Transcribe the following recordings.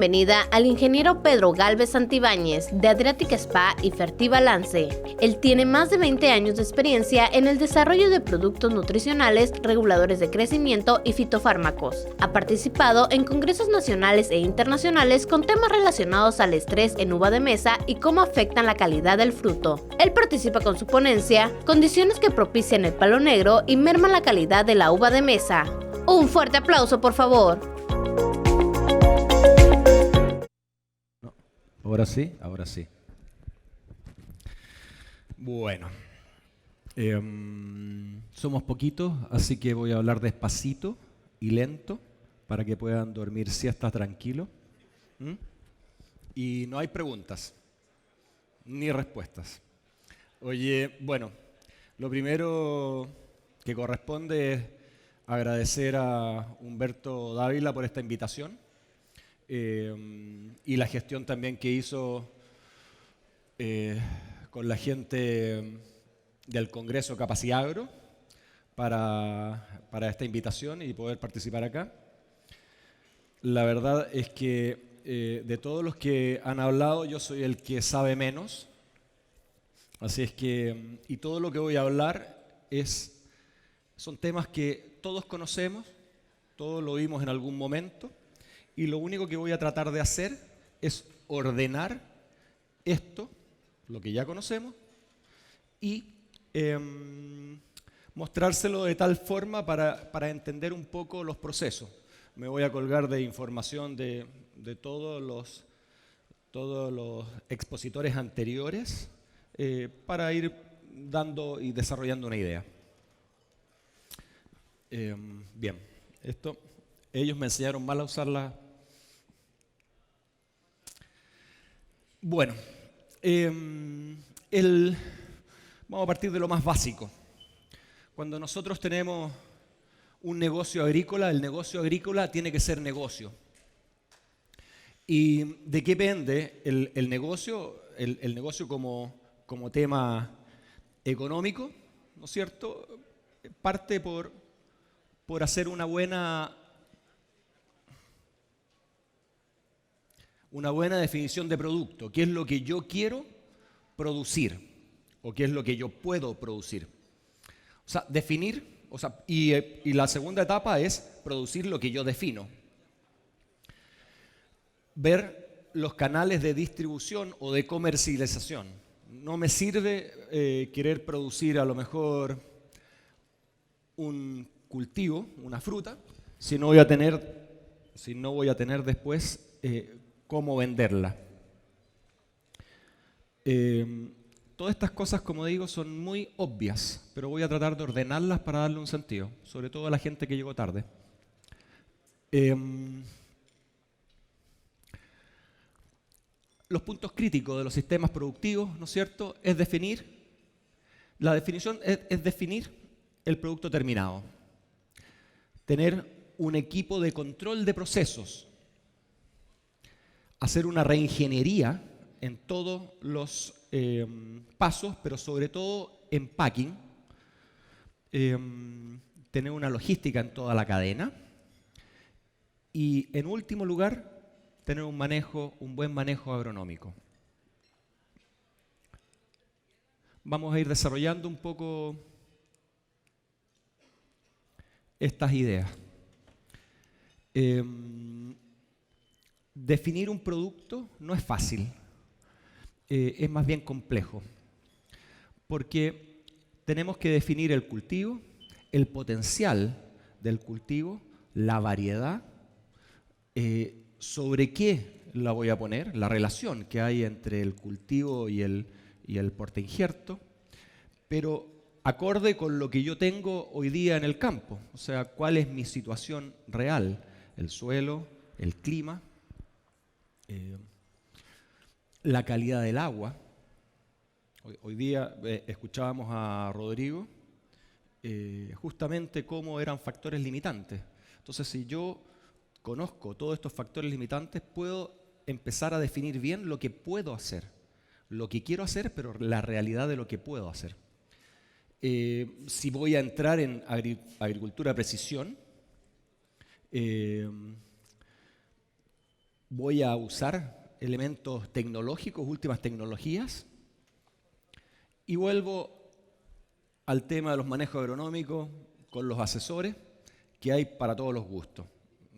bienvenida al ingeniero Pedro Gálvez Santibáñez de Adriatic Spa y Fertibalance. Él tiene más de 20 años de experiencia en el desarrollo de productos nutricionales, reguladores de crecimiento y fitofármacos. Ha participado en congresos nacionales e internacionales con temas relacionados al estrés en uva de mesa y cómo afectan la calidad del fruto. Él participa con su ponencia, condiciones que propician el palo negro y merman la calidad de la uva de mesa. Un fuerte aplauso, por favor. Ahora sí, ahora sí. Bueno, somos poquitos, así que voy a hablar despacito y lento para que puedan dormir siesta tranquilo. Y no hay preguntas ni respuestas. Oye, bueno, lo primero que corresponde es agradecer a Humberto Dávila por esta invitación. Y la gestión también que hizo con la gente del Congreso Capaciagro para esta invitación y poder participar acá. La verdad es que de todos los que han hablado, yo soy el que sabe menos. Así es que, y todo lo que voy a hablar son temas que todos conocemos, todos lo vimos en algún momento. Y lo único que voy a tratar de hacer es ordenar esto, lo que ya conocemos, y mostrárselo de tal forma para entender un poco los procesos. Me voy a colgar de información de todos los expositores anteriores para ir dando y desarrollando una idea. Bien, ellos me enseñaron mal a usarla. Bueno, vamos a partir de lo más básico. Cuando nosotros tenemos un negocio agrícola, el negocio agrícola tiene que ser negocio. ¿Y de qué depende el negocio? El negocio como tema económico, ¿no es cierto? Parte por hacer una buena definición de producto. ¿Qué es lo que yo quiero producir? ¿O qué es lo que yo puedo producir? O sea, definir, y la segunda etapa es producir lo que yo defino. Ver los canales de distribución o de comercialización. No me sirve querer producir a lo mejor un cultivo, una fruta, si no voy a tener después cómo venderla. Todas estas cosas, como digo, son muy obvias, pero voy a tratar de ordenarlas para darle un sentido, sobre todo a la gente que llegó tarde. Los puntos críticos de los sistemas productivos, ¿no es cierto?, la definición es definir el producto terminado. Tener un equipo de control de procesos. Hacer una reingeniería en todos los pasos, pero sobre todo en packing. Tener una logística en toda la cadena. Y en último lugar, tener un buen manejo agronómico. Vamos a ir desarrollando un poco estas ideas. Definir un producto no es fácil, es más bien complejo, porque tenemos que definir el cultivo, el potencial del cultivo, la variedad, sobre qué la voy a poner, la relación que hay entre el cultivo y el portainjerto, pero acorde con lo que yo tengo hoy día en el campo, o sea, cuál es mi situación real, el suelo, el clima, la calidad del agua. Hoy día escuchábamos a Rodrigo justamente cómo eran factores limitantes. Entonces, si yo conozco todos estos factores limitantes, puedo empezar a definir bien lo que puedo hacer, lo que quiero hacer, pero la realidad de lo que puedo hacer. Si voy a entrar en agricultura de precisión, voy a usar elementos tecnológicos, últimas tecnologías, y vuelvo al tema de los manejos agronómicos con los asesores que hay para todos los gustos.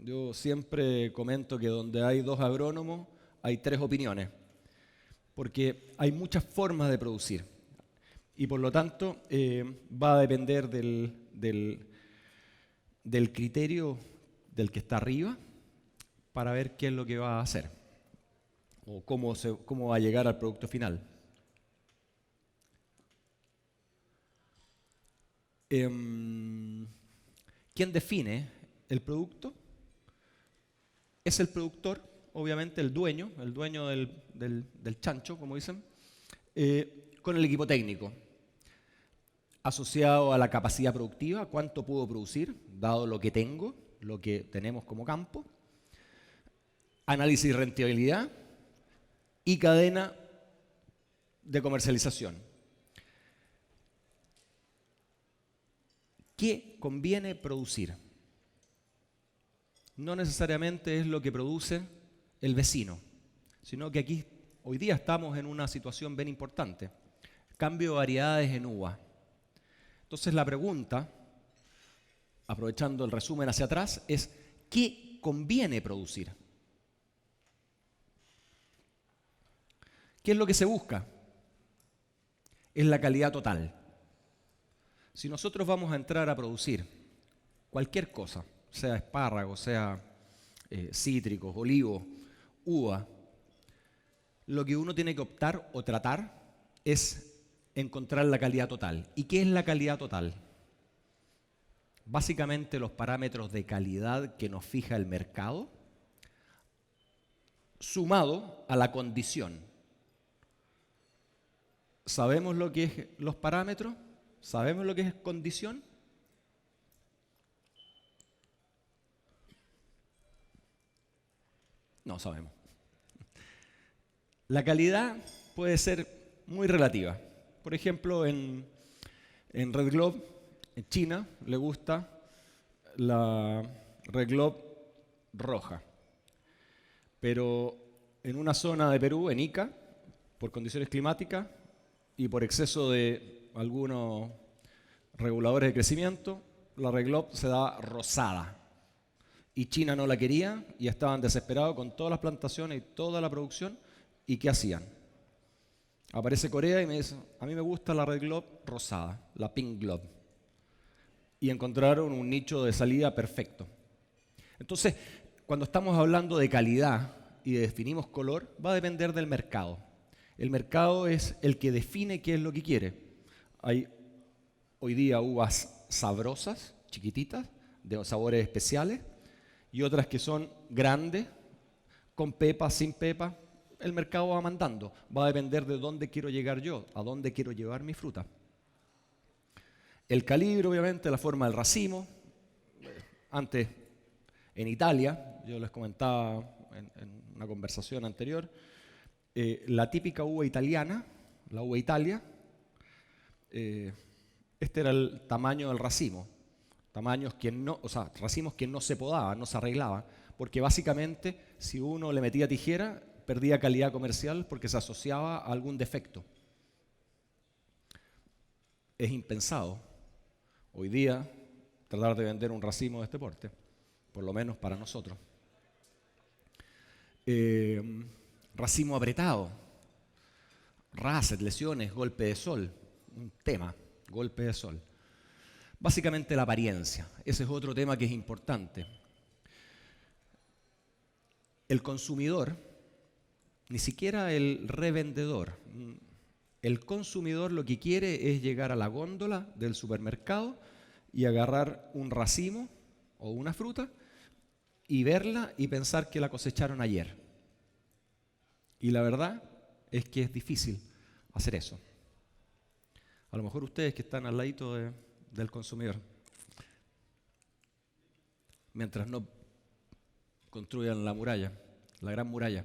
Yo siempre comento que donde hay 2 agrónomos hay 3 opiniones, porque hay muchas formas de producir y por lo tanto va a depender del criterio del que está arriba para ver qué es lo que va a hacer o cómo va a llegar al producto final. ¿Quién define el producto? Es el productor, obviamente el dueño del chancho, como dicen, con el equipo técnico, asociado a la capacidad productiva, cuánto puedo producir, dado lo que tengo, lo que tenemos como campo, análisis de rentabilidad y cadena de comercialización. ¿Qué conviene producir? No necesariamente es lo que produce el vecino, sino que aquí hoy día estamos en una situación bien importante. Cambio de variedades en uva. Entonces la pregunta, aprovechando el resumen hacia atrás, es ¿qué conviene producir? ¿Qué es lo que se busca? Es la calidad total. Si nosotros vamos a entrar a producir cualquier cosa, sea espárragos, sea cítricos, olivos, uva, lo que uno tiene que optar o tratar es encontrar la calidad total. ¿Y qué es la calidad total? Básicamente los parámetros de calidad que nos fija el mercado, sumado a la condición. ¿Sabemos lo que es los parámetros? ¿Sabemos lo que es condición? No sabemos. La calidad puede ser muy relativa. Por ejemplo, en Red Globe, en China, le gusta la Red Globe roja. Pero en una zona de Perú, en Ica, por condiciones climáticas y por exceso de algunos reguladores de crecimiento, la Red Globe se da rosada. Y China no la quería y estaban desesperados con todas las plantaciones y toda la producción. ¿Y qué hacían? Aparece Corea y me dice, a mí me gusta la Red Globe rosada, la Pink Globe. Y encontraron un nicho de salida perfecto. Entonces, cuando estamos hablando de calidad y definimos color, va a depender del mercado. El mercado es el que define qué es lo que quiere. Hay hoy día uvas sabrosas, chiquititas, de sabores especiales, y otras que son grandes, con pepa, sin pepa. El mercado va mandando. Va a depender de dónde quiero llegar yo, a dónde quiero llevar mi fruta. El calibre, obviamente, la forma del racimo. Antes, en Italia, yo les comentaba en una conversación anterior, la típica uva italiana, la uva Italia, este era el tamaño del racimo. Racimos que no se podaban, no se arreglaban, porque básicamente si uno le metía tijera, perdía calidad comercial porque se asociaba a algún defecto. Es impensado hoy día tratar de vender un racimo de este porte, por lo menos para nosotros. Racimo apretado, raset, lesiones, golpe de sol, un tema, golpe de sol. Básicamente la apariencia, ese es otro tema que es importante. El consumidor, ni siquiera el revendedor, el consumidor lo que quiere es llegar a la góndola del supermercado y agarrar un racimo o una fruta y verla y pensar que la cosecharon ayer. Y la verdad es que es difícil hacer eso. A lo mejor ustedes que están al ladito del consumidor, mientras no construyan la muralla, la gran muralla.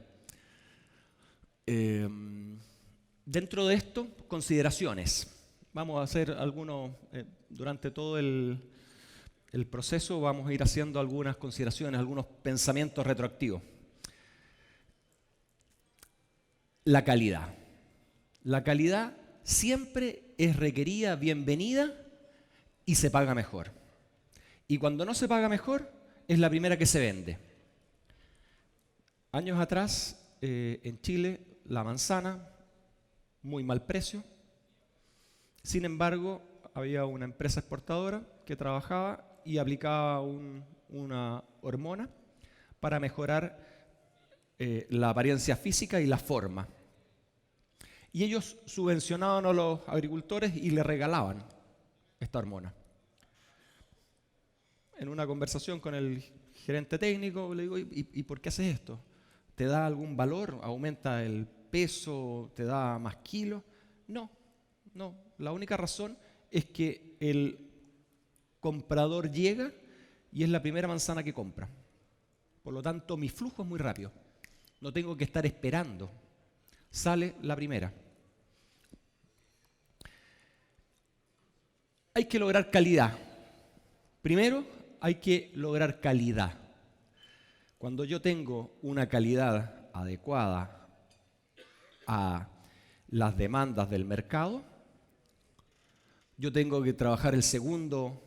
Dentro de esto, consideraciones. Vamos a hacer algunos, durante todo el proceso vamos a ir haciendo algunas consideraciones, algunos pensamientos retroactivos. la calidad. La calidad siempre es requerida, bienvenida y se paga mejor. Y cuando no se paga mejor, es la primera que se vende. Años atrás, en Chile, la manzana, muy mal precio. Sin embargo, había una empresa exportadora que trabajaba y aplicaba una hormona para mejorar la apariencia física y la forma. Y ellos subvencionaban a los agricultores y le regalaban esta hormona. En una conversación con el gerente técnico le digo, ¿y por qué haces esto? ¿Te da algún valor? ¿Aumenta el peso? ¿Te da más kilos? No. La única razón es que el comprador llega y es la primera manzana que compra. Por lo tanto, mi flujo es muy rápido. No tengo que estar esperando. Sale la primera. Hay que lograr calidad. Primero, hay que lograr calidad. Cuando yo tengo una calidad adecuada a las demandas del mercado, yo tengo que trabajar el segundo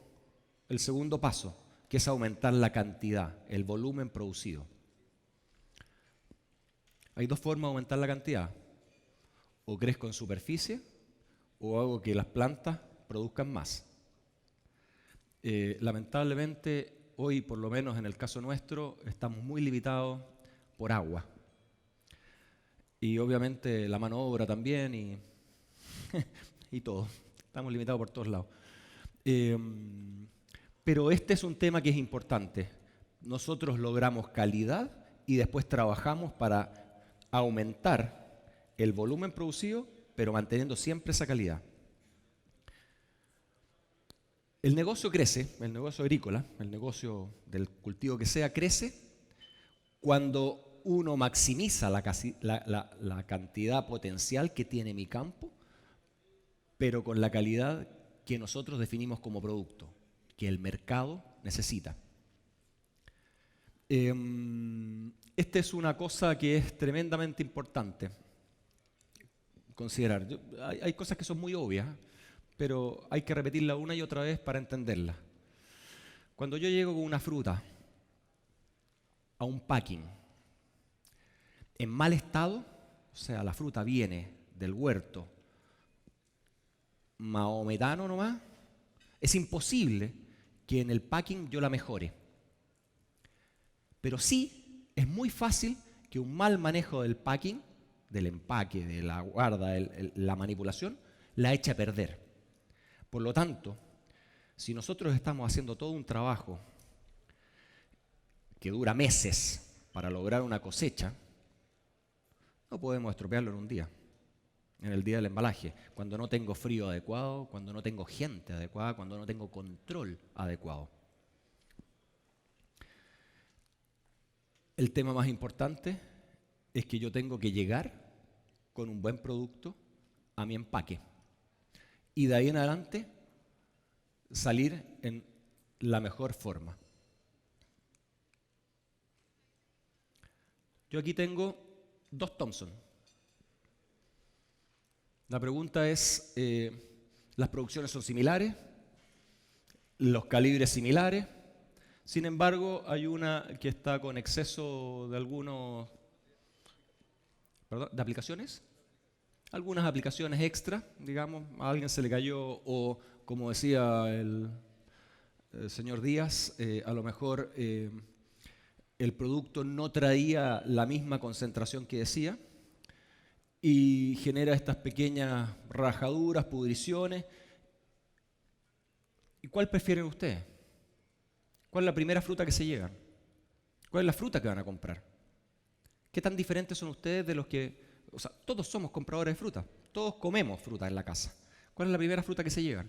paso, que es aumentar la cantidad, el volumen producido. Hay dos formas de aumentar la cantidad. O crezco en superficie o hago que las plantas produzcan más. Lamentablemente, hoy, por lo menos en el caso nuestro, estamos muy limitados por agua. Y obviamente la mano de obra también y todo. Estamos limitados por todos lados. Pero este es un tema que es importante. Nosotros logramos calidad y después trabajamos para aumentar el volumen producido, pero manteniendo siempre esa calidad. El negocio crece, el negocio agrícola, el negocio del cultivo que sea, crece cuando uno maximiza la cantidad potencial que tiene mi campo, pero con la calidad que nosotros definimos como producto, que el mercado necesita. Esta es una cosa que es tremendamente importante considerar. Hay cosas que son muy obvias, pero hay que repetirla una y otra vez para entenderla. Cuando yo llego con una fruta a un packing en mal estado, o sea, la fruta viene del huerto mahometano nomás, es imposible que en el packing yo la mejore. Pero sí es muy fácil que un mal manejo del packing, del empaque, de la guarda, la manipulación, la eche a perder. Por lo tanto, si nosotros estamos haciendo todo un trabajo que dura meses para lograr una cosecha, no podemos estropearlo en un día, en el día del embalaje, cuando no tengo frío adecuado, cuando no tengo gente adecuada, cuando no tengo control adecuado. El tema más importante es que yo tengo que llegar con un buen producto a mi empaque y de ahí en adelante salir en la mejor forma. Yo aquí tengo 2 Thompson. La pregunta es, ¿las producciones son similares? ¿Los calibres similares? Sin embargo, hay una que está con exceso de de aplicaciones. Algunas aplicaciones extra, digamos, a alguien se le cayó o, como decía el señor Díaz, a lo mejor el producto no traía la misma concentración que decía y genera estas pequeñas rajaduras, pudriciones. ¿Y cuál prefieren ustedes? ¿Cuál es la primera fruta que se llevan? ¿Cuál es la fruta que van a comprar? ¿Qué tan diferentes son ustedes de los que... O sea, todos somos compradores de fruta, todos comemos fruta en la casa. ¿Cuál es la primera fruta que se llevan?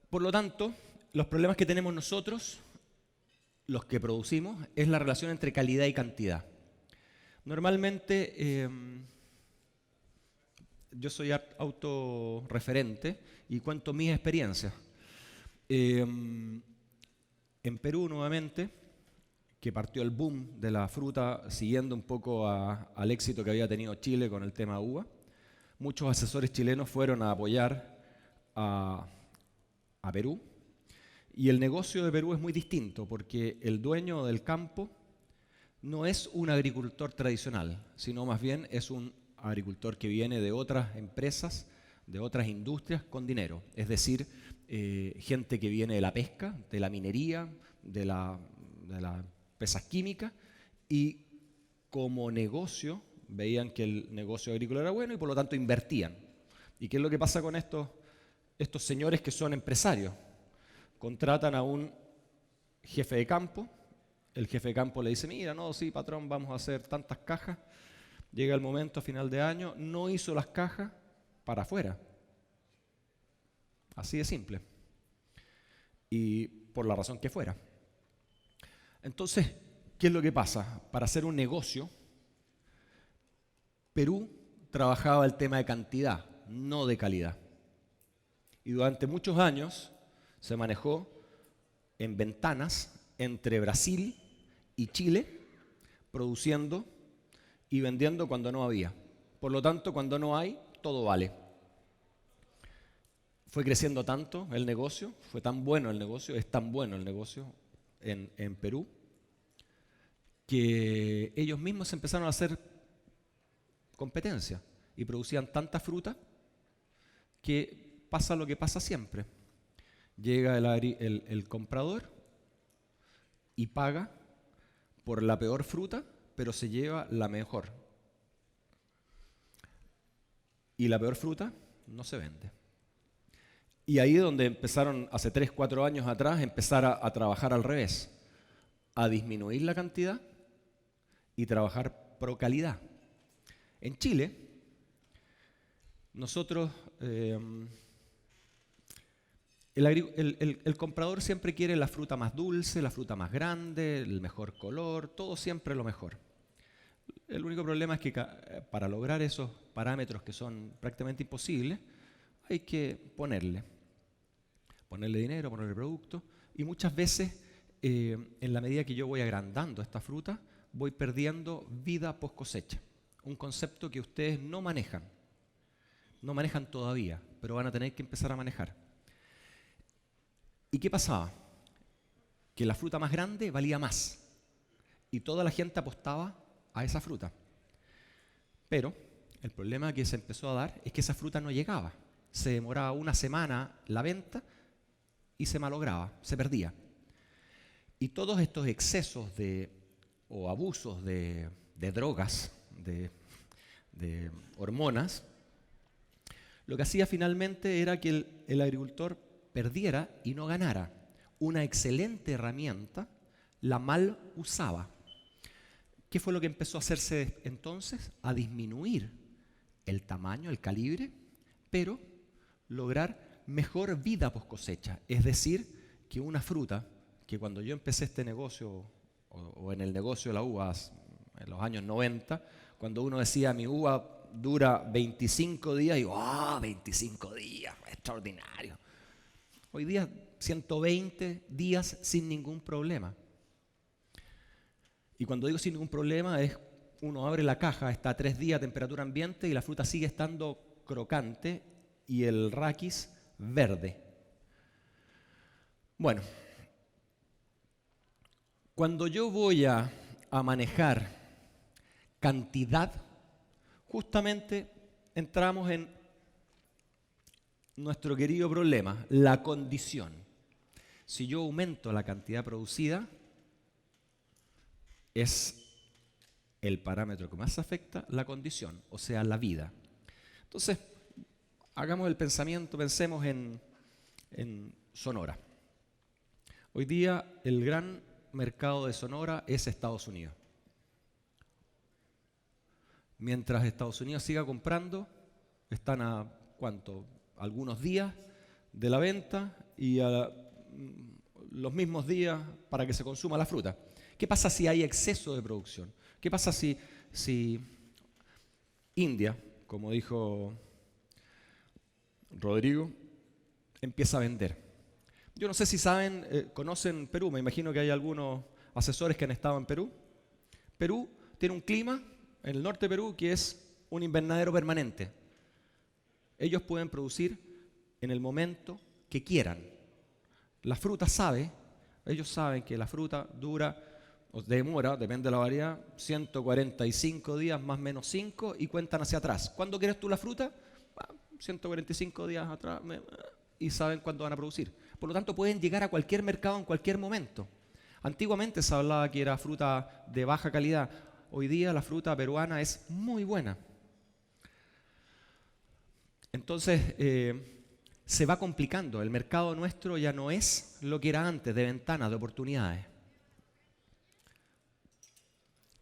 Por lo tanto, los problemas que tenemos nosotros, los que producimos, es la relación entre calidad y cantidad. Normalmente, yo soy autorreferente y cuento mis experiencias. En Perú, nuevamente, que partió el boom de la fruta siguiendo un poco al éxito que había tenido Chile con el tema uva. Muchos asesores chilenos fueron a apoyar a Perú. Y el negocio de Perú es muy distinto porque el dueño del campo no es un agricultor tradicional, sino más bien es un agricultor que viene de otras empresas, de otras industrias con dinero. Es decir, gente que viene de la pesca, de la minería, de las pesas químicas, y como negocio veían que el negocio agrícola era bueno y por lo tanto invertían. ¿Y qué es lo que pasa con estos señores que son empresarios? Contratan a un jefe de campo, el jefe de campo le dice, mira, no, sí, patrón, vamos a hacer tantas cajas. Llega el momento a final de año, no hizo las cajas para afuera. Así de simple. Y por la razón que fuera. Entonces, ¿qué es lo que pasa? Para hacer un negocio, Perú trabajaba el tema de cantidad, no de calidad. Y durante muchos años se manejó en ventanas entre Brasil y Chile, produciendo y vendiendo cuando no había. Por lo tanto, cuando no hay, todo vale. Fue creciendo tanto el negocio, fue tan bueno el negocio, es tan bueno el negocio en Perú, que ellos mismos empezaron a hacer competencia y producían tanta fruta que pasa lo que pasa siempre. Llega el comprador y paga por la peor fruta, pero se lleva la mejor. Y la peor fruta no se vende. Y ahí es donde empezaron, hace 3, 4 años atrás, empezar a trabajar al revés, a disminuir la cantidad y trabajar pro calidad. En Chile, nosotros, el comprador siempre quiere la fruta más dulce, la fruta más grande, el mejor color, todo siempre lo mejor. El único problema es que para lograr esos parámetros que son prácticamente imposibles, hay que ponerle dinero, ponerle producto, y muchas veces, en la medida que yo voy agrandando esta fruta, voy perdiendo vida post cosecha. Un concepto que ustedes no manejan todavía, pero van a tener que empezar a manejar. ¿Y qué pasaba? Que la fruta más grande valía más, y toda la gente apostaba a esa fruta. Pero el problema que se empezó a dar es que esa fruta no llegaba. Se demoraba una semana la venta y se malograba, se perdía. Y todos estos excesos o abusos de drogas, de hormonas, lo que hacía finalmente era que el agricultor perdiera y no ganara. Una excelente herramienta la mal usaba. ¿Qué fue lo que empezó a hacerse entonces? A disminuir el tamaño, el calibre, pero lograr mejor vida post cosecha. Es decir, que una fruta, que cuando yo empecé este negocio, o en el negocio de la uva, en los años 90, cuando uno decía mi uva dura 25 días, digo, 25 días, extraordinario. Hoy día 120 días sin ningún problema. Y cuando digo sin ningún problema es, uno abre la caja, está a 3 días a temperatura ambiente y la fruta sigue estando crocante y el raquis verde. Bueno, cuando yo voy a manejar cantidad, justamente entramos en nuestro querido problema, la condición. Si yo aumento la cantidad producida, es el parámetro que más afecta la condición, o sea, la vida. Entonces, hagamos el pensamiento, pensemos en Sonora. Hoy día el gran mercado de Sonora es Estados Unidos. Mientras Estados Unidos siga comprando, están a ¿cuánto? Algunos días de la venta y a los mismos días para que se consuma la fruta. ¿Qué pasa si hay exceso de producción? ¿Qué pasa si India, como dijo Rodrigo, empieza a vender? Yo no sé si saben, conocen Perú, me imagino que hay algunos asesores que han estado en Perú. Perú tiene un clima, en el norte de Perú, que es un invernadero permanente. Ellos pueden producir en el momento que quieran. La fruta ellos saben que la fruta dura o demora, depende de la variedad, 145 días más menos 5 y cuentan hacia atrás. ¿Cuándo quieres tú la fruta? 145 días atrás y saben cuándo van a producir. Por lo tanto, pueden llegar a cualquier mercado en cualquier momento. Antiguamente se hablaba que era fruta de baja calidad. Hoy día la fruta peruana es muy buena. Entonces, se va complicando. El mercado nuestro ya no es lo que era antes, de ventanas, de oportunidades.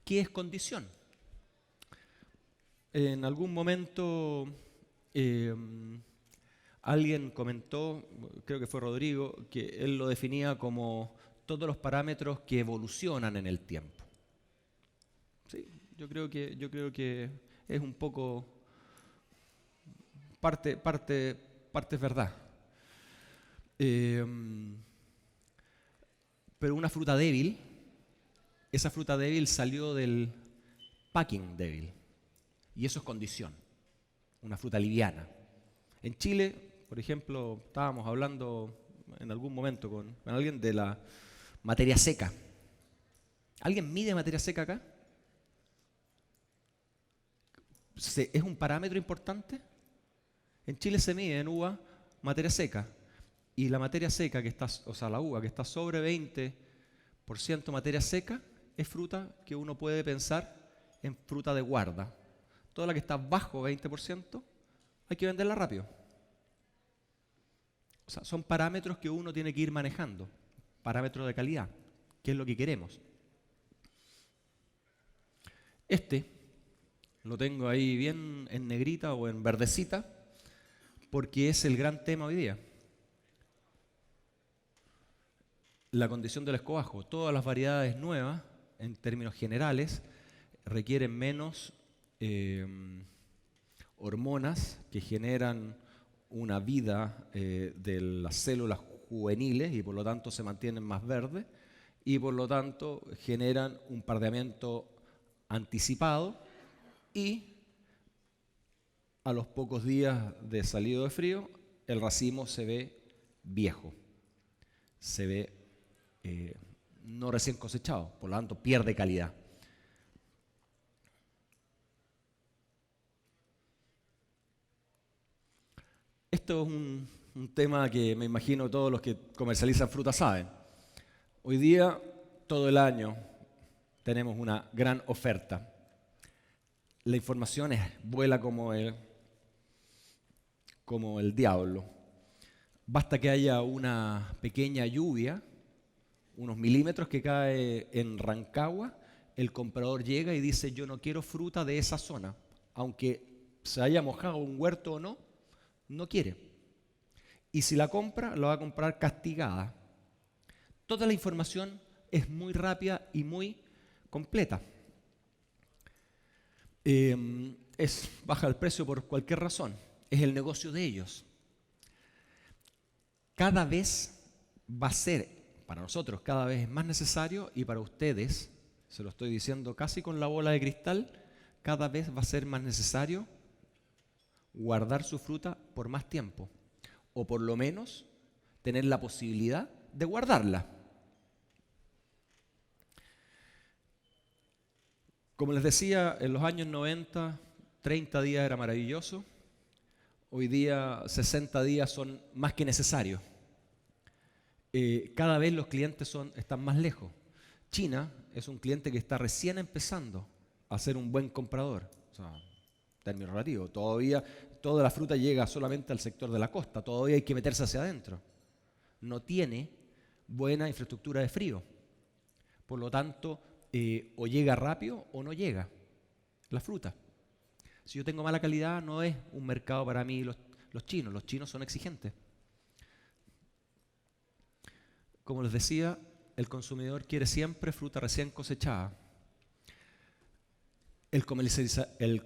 ¿Qué es condición? En algún momento alguien comentó, creo que fue Rodrigo, que él lo definía como todos los parámetros que evolucionan en el tiempo. Sí, yo creo que es un poco parte es verdad. Pero una fruta débil, esa fruta débil salió del packing débil. Y eso es condición. Una fruta liviana. En Chile, por ejemplo, estábamos hablando en algún momento con alguien de la materia seca. ¿Alguien mide materia seca acá? ¿Es un parámetro importante? En Chile se mide en uva materia seca. Y la materia seca que está, o sea, la uva que está sobre 20% materia seca, es fruta que uno puede pensar en fruta de guarda. Toda la que está bajo 20% hay que venderla rápido. O sea, son parámetros que uno tiene que ir manejando. Parámetros de calidad, que es lo que queremos. Este lo tengo ahí bien en negrita o en verdecita, porque es el gran tema hoy día. La condición del escobajo. Todas las variedades nuevas, en términos generales, requieren menos hormonas que generan una vida de las células juveniles y por lo tanto se mantienen más verdes y por lo tanto generan un pardeamiento anticipado y a los pocos días de salido de frío el racimo se ve viejo, se ve no recién cosechado, por lo tanto pierde calidad. Esto es un tema que me imagino todos los que comercializan fruta saben. Hoy día, todo el año, tenemos una gran oferta. La información vuela como el diablo. Basta que haya una pequeña lluvia, unos milímetros que cae en Rancagua, el comprador llega y dice, yo no quiero fruta de esa zona. Aunque se haya mojado un huerto o no, no quiere. Y si la compra, la va a comprar castigada. Toda la información es muy rápida y muy completa. Baja el precio por cualquier razón. Es el negocio de ellos. Cada vez va a ser, para nosotros, cada vez es más necesario y para ustedes, se lo estoy diciendo casi con la bola de cristal, cada vez va a ser más necesario guardar su fruta por más tiempo o por lo menos tener la posibilidad de guardarla. Como les decía, en los años 90, 30 días era maravilloso. Hoy día 60 días son más que necesarios. Cada vez los clientes están más lejos. China es un cliente que está recién empezando a ser un buen comprador. O sea, término relativo. Todavía toda la fruta llega solamente al sector de la costa. Todavía hay que meterse hacia adentro. No tiene buena infraestructura de frío. Por lo tanto, o llega rápido o no llega la fruta. Si yo tengo mala calidad, no es un mercado para mí los chinos. Los chinos son exigentes. Como les decía, el consumidor quiere siempre fruta recién cosechada. El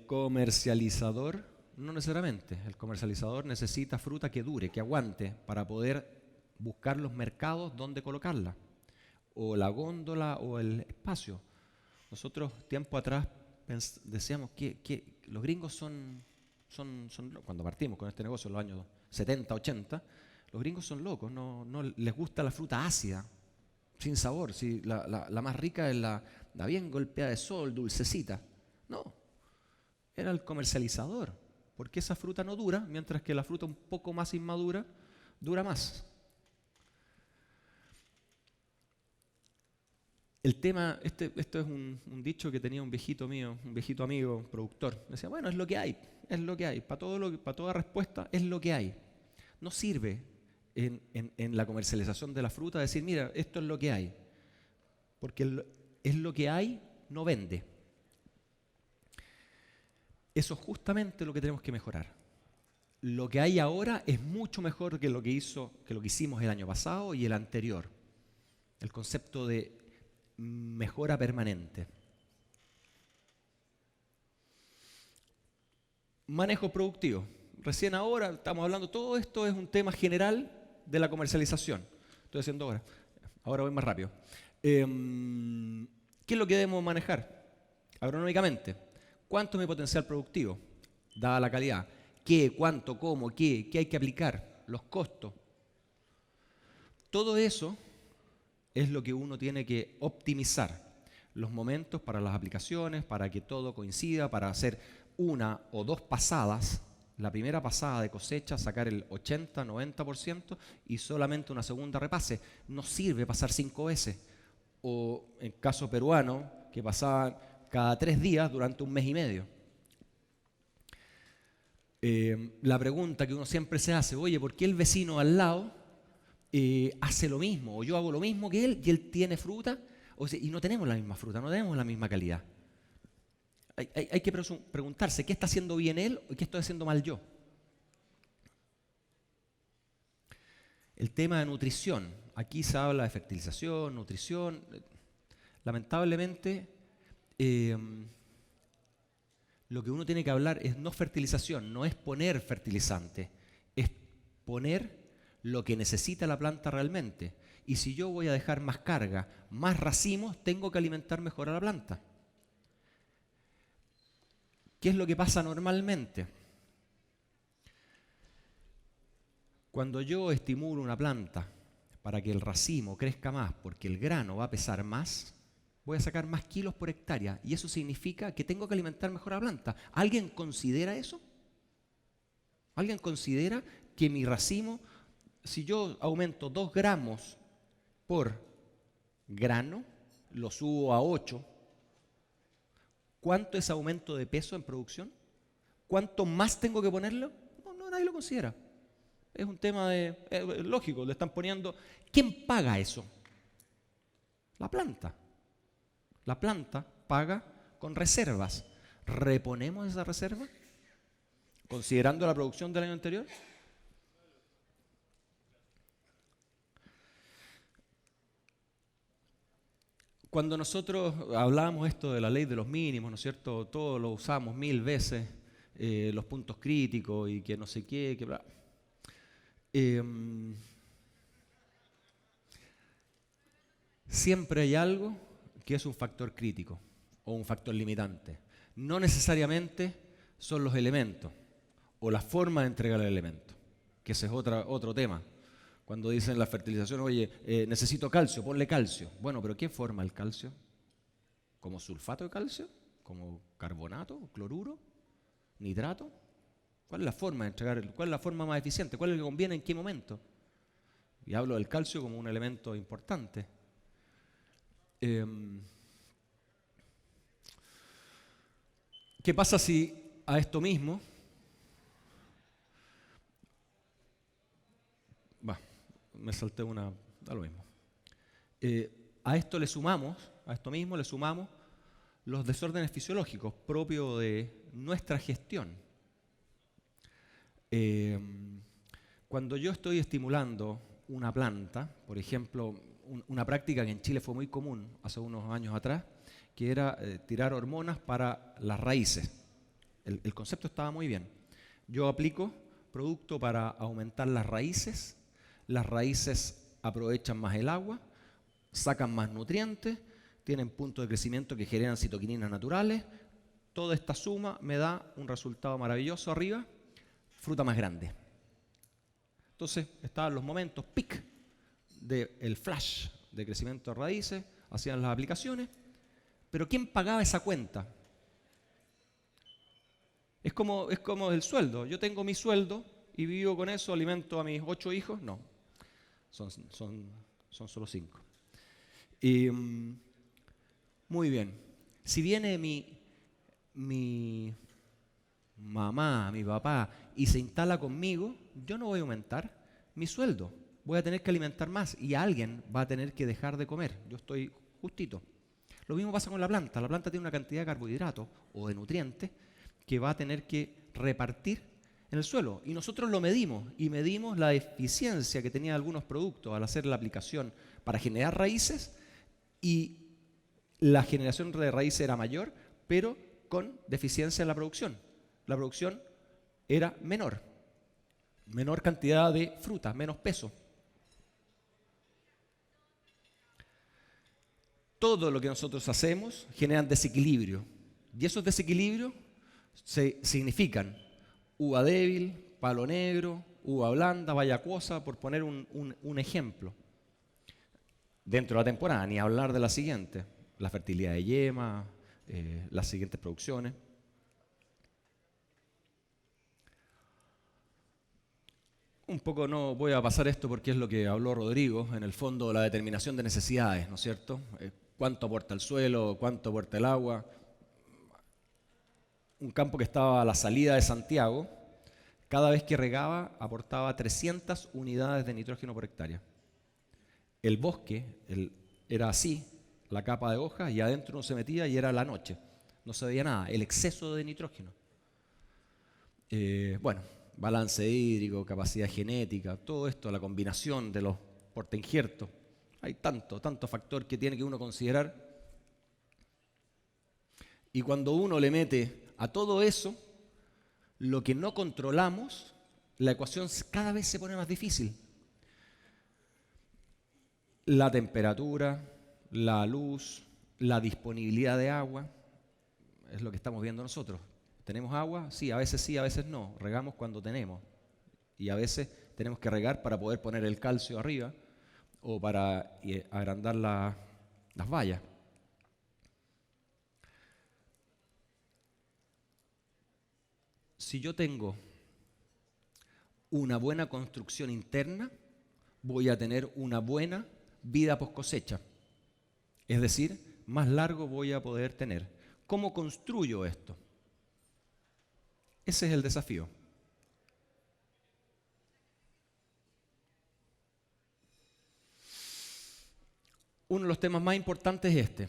comercializador, no necesariamente. El comercializador necesita fruta que dure, que aguante, para poder buscar los mercados donde colocarla. o la góndola o el espacio. Nosotros tiempo atrás decíamos que los gringos son, cuando partimos con este negocio en los años 70, 80, los gringos son locos, no les gusta la fruta ácida, sin sabor. Si la más rica es la bien golpeada de sol, dulcecita. No, era el comercializador, porque esa fruta no dura, mientras que la fruta un poco más inmadura dura más. El tema, esto es un dicho que tenía un viejito mío, un viejito amigo, productor. Decía, bueno, es lo que hay, para toda respuesta es lo que hay. No sirve en la comercialización de la fruta decir, mira, esto es lo que hay, porque es lo que hay, no vende. Eso es justamente lo que tenemos que mejorar. Lo que hay ahora es mucho mejor que lo que hicimos el año pasado y el anterior. El concepto de mejora permanente. Manejo productivo. Recién ahora estamos hablando, todo esto es un tema general de la comercialización. Estoy haciendo ahora voy más rápido. ¿Qué es lo que debemos manejar agronómicamente? ¿Cuánto es mi potencial productivo? Dada la calidad. ¿Qué, cuánto, cómo, qué hay que aplicar? Los costos. Todo eso es lo que uno tiene que optimizar. Los momentos para las aplicaciones, para que todo coincida, para hacer una o dos pasadas. La primera pasada de cosecha, sacar el 80-90% y solamente una segunda repase. No sirve pasar 5 veces. O en caso peruano, que pasaban cada 3 días durante un mes y medio. La pregunta que uno siempre se hace, oye, ¿por qué el vecino al lado hace lo mismo? O yo hago lo mismo que él y él tiene fruta, y no tenemos la misma fruta, no tenemos la misma calidad. Hay que preguntarse, ¿qué está haciendo bien él y qué estoy haciendo mal yo? El tema de nutrición. Aquí se habla de fertilización, nutrición. Lamentablemente, lo que uno tiene que hablar es no fertilización, no es poner fertilizante, es poner lo que necesita la planta realmente. Y si yo voy a dejar más carga, más racimos, tengo que alimentar mejor a la planta. ¿Qué es lo que pasa normalmente? Cuando yo estimulo una planta para que el racimo crezca más, porque el grano va a pesar más, voy a sacar más kilos por hectárea. Y eso significa que tengo que alimentar mejor a la planta. ¿Alguien considera eso? ¿Alguien considera que mi racimo, si yo aumento 2 gramos por grano, lo subo a 8, ¿cuánto es aumento de peso en producción? ¿Cuánto más tengo que ponerlo? No, nadie lo considera. Es un tema lógico, le están poniendo. ¿Quién paga eso? La planta. La planta paga con reservas. ¿Reponemos esa reserva? Considerando la producción del año anterior. Cuando nosotros hablábamos esto de la ley de los mínimos, ¿no es cierto? Todo lo usamos 1000 veces, los puntos críticos y que no sé qué, que bla. Siempre hay algo que es un factor crítico o un factor limitante. No necesariamente son los elementos o la forma de entregar el elemento, que ese es otro tema. Cuando dicen la fertilización, oye, necesito calcio, ponle calcio. Bueno, pero ¿qué forma el calcio? ¿Como sulfato de calcio? ¿Como carbonato? ¿Cloruro? ¿Nitrato? ¿Cuál es la forma de entregar? ¿Cuál es la forma más eficiente? ¿Cuál es el que conviene en qué momento? Y hablo del calcio como un elemento importante. ¿Qué pasa si a esto mismo me salté una, da lo mismo. A esto mismo le sumamos los desórdenes fisiológicos propios de nuestra gestión. Cuando yo estoy estimulando una planta, por ejemplo, una práctica que en Chile fue muy común hace unos años atrás, que era tirar hormonas para las raíces. El concepto estaba muy bien. Yo aplico producto para aumentar las raíces aprovechan más el agua, sacan más nutrientes, tienen puntos de crecimiento que generan citoquininas naturales. Toda esta suma me da un resultado maravilloso arriba, fruta más grande. Entonces estaban los momentos peak del flash de crecimiento de raíces, hacían las aplicaciones, pero ¿quién pagaba esa cuenta? Es como el sueldo. Yo tengo mi sueldo y vivo con eso, alimento a mis 8 hijos. No, son solo 5. Y muy bien. Si viene mi mamá, mi papá, y se instala conmigo, yo no voy a aumentar mi sueldo. Voy a tener que alimentar más y alguien va a tener que dejar de comer. Yo estoy justito. Lo mismo pasa con la planta. La planta tiene una cantidad de carbohidratos o de nutrientes que va a tener que repartir en el suelo. Y nosotros lo medimos, y medimos la eficiencia que tenía algunos productos al hacer la aplicación para generar raíces, y la generación de raíces era mayor, pero con deficiencia en la producción. La producción era menor cantidad de fruta, menos peso. Todo lo que nosotros hacemos genera desequilibrio, y esos desequilibrios significan uva débil, palo negro, uva blanda, vaya cosa, por poner un ejemplo. Dentro de la temporada, ni hablar de la siguiente, la fertilidad de yema, las siguientes producciones. Un poco no voy a pasar esto porque es lo que habló Rodrigo, en el fondo la determinación de necesidades, ¿no es cierto? ¿Cuánto aporta el suelo? ¿Cuánto aporta el agua? Un campo que estaba a la salida de Santiago, cada vez que regaba aportaba 300 unidades de nitrógeno por hectárea. El bosque era así, la capa de hojas, y adentro uno se metía y era la noche. No se veía nada, el exceso de nitrógeno. Bueno, balance hídrico, capacidad genética, todo esto, la combinación de los portainjertos. Hay tanto factor que tiene que uno considerar. Y cuando uno le mete a todo eso, lo que no controlamos, la ecuación cada vez se pone más difícil. La temperatura, la luz, la disponibilidad de agua, es lo que estamos viendo nosotros. ¿Tenemos agua? Sí, a veces no. Regamos cuando tenemos. Y a veces tenemos que regar para poder poner el calcio arriba o para agrandar las vallas. Si yo tengo una buena construcción interna, voy a tener una buena vida post cosecha. Es decir, más largo voy a poder tener. ¿Cómo construyo esto? Ese es el desafío. Uno de los temas más importantes es este.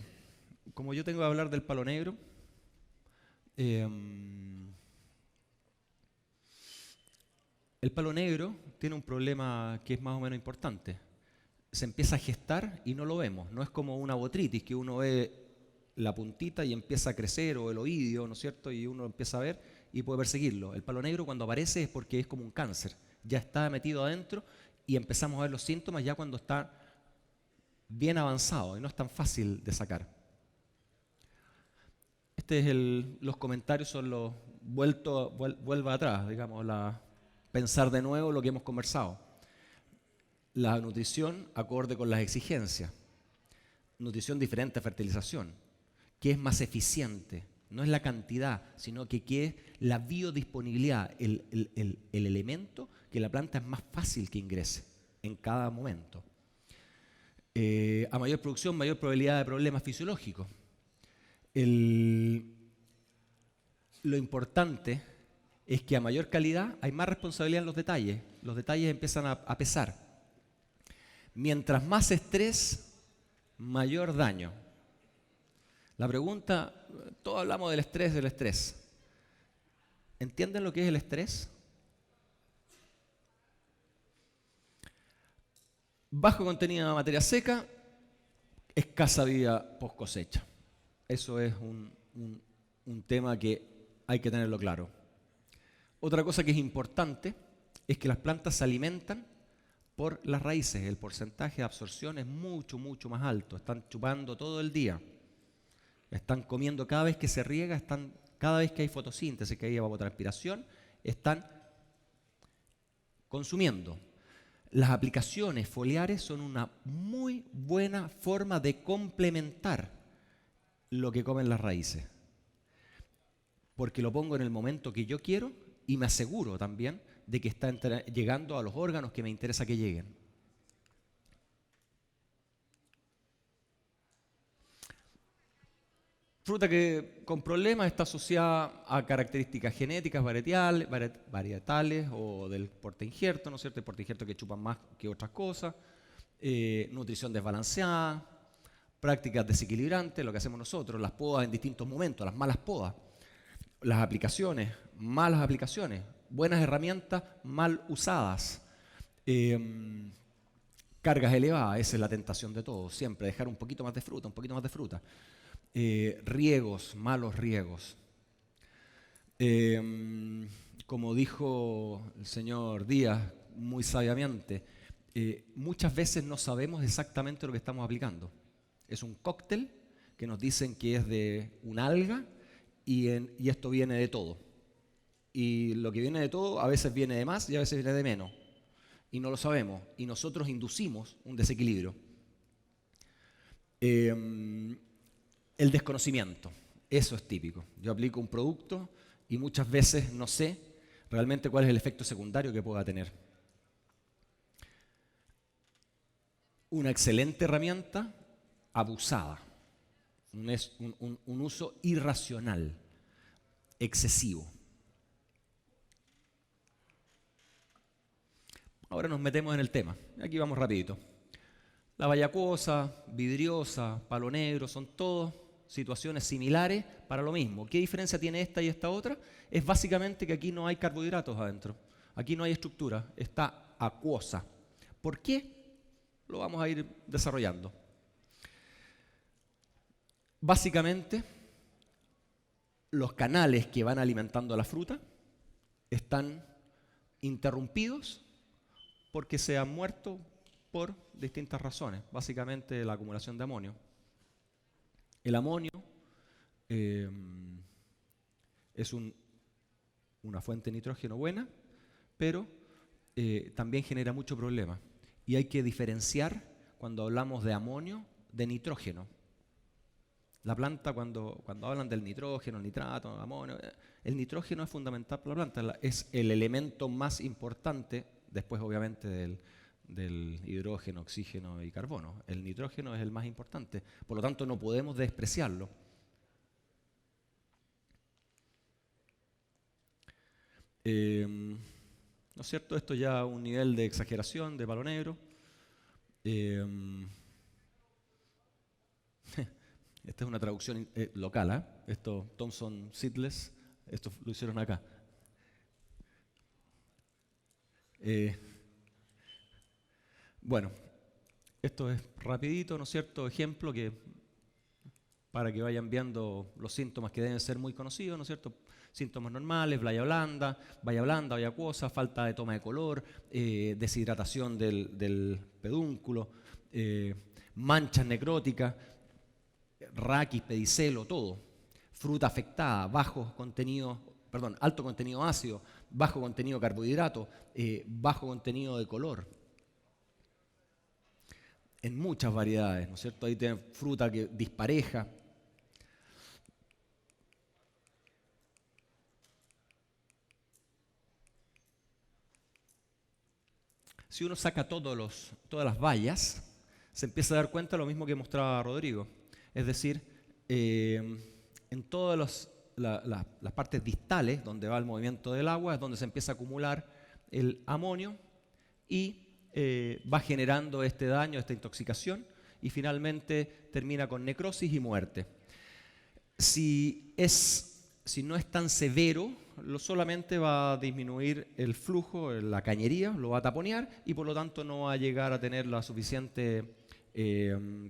Como yo tengo que hablar del palo negro, el palo negro tiene un problema que es más o menos importante. Se empieza a gestar y no lo vemos. No es como una botritis que uno ve la puntita y empieza a crecer, o el oidio, ¿no es cierto? Y uno empieza a ver y puede perseguirlo. El palo negro cuando aparece es porque es como un cáncer. Ya está metido adentro y empezamos a ver los síntomas ya cuando está bien avanzado y no es tan fácil de sacar. Los comentarios son los vuelva atrás, digamos, pensar de nuevo lo que hemos conversado. La nutrición acorde con las exigencias. Nutrición diferente a fertilización. ¿Qué es más eficiente? No es la cantidad, sino que qué es la biodisponibilidad, el elemento que la planta es más fácil que ingrese en cada momento. A mayor producción, mayor probabilidad de problemas fisiológicos. Lo importante es que a mayor calidad hay más responsabilidad en los detalles. Los detalles empiezan a pesar. Mientras más estrés, mayor daño. La pregunta, todos hablamos del estrés. ¿Entienden lo que es el estrés? Bajo contenido de materia seca, escasa vida post cosecha. Eso es un tema que hay que tenerlo claro. Otra cosa que es importante es que las plantas se alimentan por las raíces. El porcentaje de absorción es mucho, mucho más alto. Están chupando todo el día. Están comiendo cada vez que se riega, cada vez que hay fotosíntesis, que hay evapotranspiración, están consumiendo. Las aplicaciones foliares son una muy buena forma de complementar lo que comen las raíces. Porque lo pongo en el momento que yo quiero y me aseguro también de que está llegando a los órganos que me interesa que lleguen. Fruta que con problemas está asociada a características genéticas varietales o del porte injerto, ¿no es cierto? El porte injerto que chupan más que otras cosas, nutrición desbalanceada, prácticas desequilibrantes, lo que hacemos nosotros, las podas en distintos momentos, las malas podas, las aplicaciones, malas aplicaciones, buenas herramientas mal usadas, cargas elevadas, esa es la tentación de todos, siempre dejar un poquito más de fruta, un poquito más de fruta. Riegos, malos riegos. Como dijo el señor Díaz muy sabiamente, muchas veces no sabemos exactamente lo que estamos aplicando. Es un cóctel que nos dicen que es de un alga y esto viene de todo. Y lo que viene de todo a veces viene de más y a veces viene de menos. Y no lo sabemos. Y nosotros inducimos un desequilibrio. El desconocimiento, eso es típico. Yo aplico un producto y muchas veces no sé realmente cuál es el efecto secundario que pueda tener. Una excelente herramienta abusada, un uso irracional, excesivo. Ahora nos metemos en el tema. Aquí vamos rapidito. La vallacuosa, vidriosa, palo negro, son todos situaciones similares para lo mismo. ¿Qué diferencia tiene esta y esta otra? Es básicamente que aquí no hay carbohidratos adentro. Aquí no hay estructura, está acuosa. ¿Por qué? Lo vamos a ir desarrollando. Básicamente, los canales que van alimentando a la fruta están interrumpidos porque se han muerto por distintas razones. Básicamente la acumulación de amonio. El amonio es una fuente de nitrógeno buena, pero también genera mucho problema. Y hay que diferenciar cuando hablamos de amonio de nitrógeno. La planta cuando hablan del nitrógeno, nitrato, amonio, el nitrógeno es fundamental para la planta, es el elemento más importante, después obviamente del hidrógeno, oxígeno y carbono. El nitrógeno es el más importante, por lo tanto no podemos despreciarlo. ¿No es cierto? Esto ya un nivel de exageración de palo negro. Esta es una traducción local, ¿eh? Esto, Thomson Seedless, esto lo hicieron acá. Bueno, esto es rapidito, ¿no es cierto? Ejemplo para que vayan viendo los síntomas que deben ser muy conocidos, ¿no es cierto? Síntomas normales, valla blanda, valla acuosa, falta de toma de color, deshidratación del pedúnculo, manchas necróticas, raquis, pedicelo, todo. Fruta afectada, alto contenido ácido, bajo contenido de carbohidrato, bajo contenido de color. En muchas variedades, ¿no es cierto? Ahí tienen fruta que dispareja. Si uno saca todas las bayas, se empieza a dar cuenta de lo mismo que mostraba Rodrigo. Es decir, en todas las partes distales, donde va el movimiento del agua, es donde se empieza a acumular el amonio y va generando este daño, esta intoxicación, y finalmente termina con necrosis y muerte. Si no es tan severo, solamente va a disminuir el flujo, la cañería, lo va a taponear y por lo tanto no va a llegar a tener la suficiente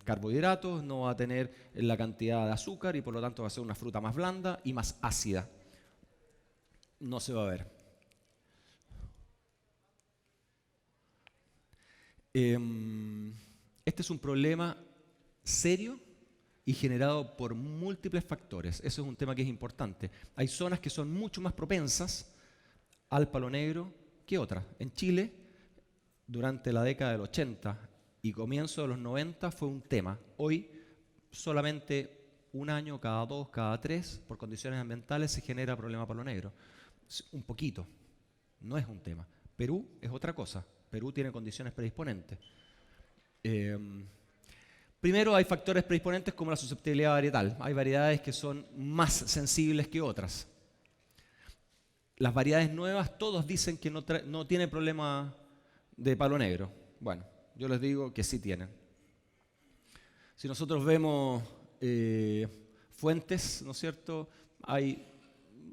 carbohidratos, no va a tener la cantidad de azúcar y por lo tanto va a ser una fruta más blanda y más ácida. No se va a ver. Este es un problema serio y generado por múltiples factores. Eso es un tema que es importante. Hay zonas que son mucho más propensas al palo negro que otras. En Chile, durante la década del 80 y comienzo de los 90 fue un tema. Hoy, solamente un año, cada 2, cada 3, por condiciones ambientales, se genera problema palo negro. Un poquito, no es un tema. Perú es otra cosa. Perú tiene condiciones predisponentes. Primero, hay factores predisponentes como la susceptibilidad varietal. Hay variedades que son más sensibles que otras. Las variedades nuevas, todos dicen que no tienen problema de palo negro. Bueno, yo les digo que sí tienen. Si nosotros vemos fuentes, ¿no es cierto? Hay,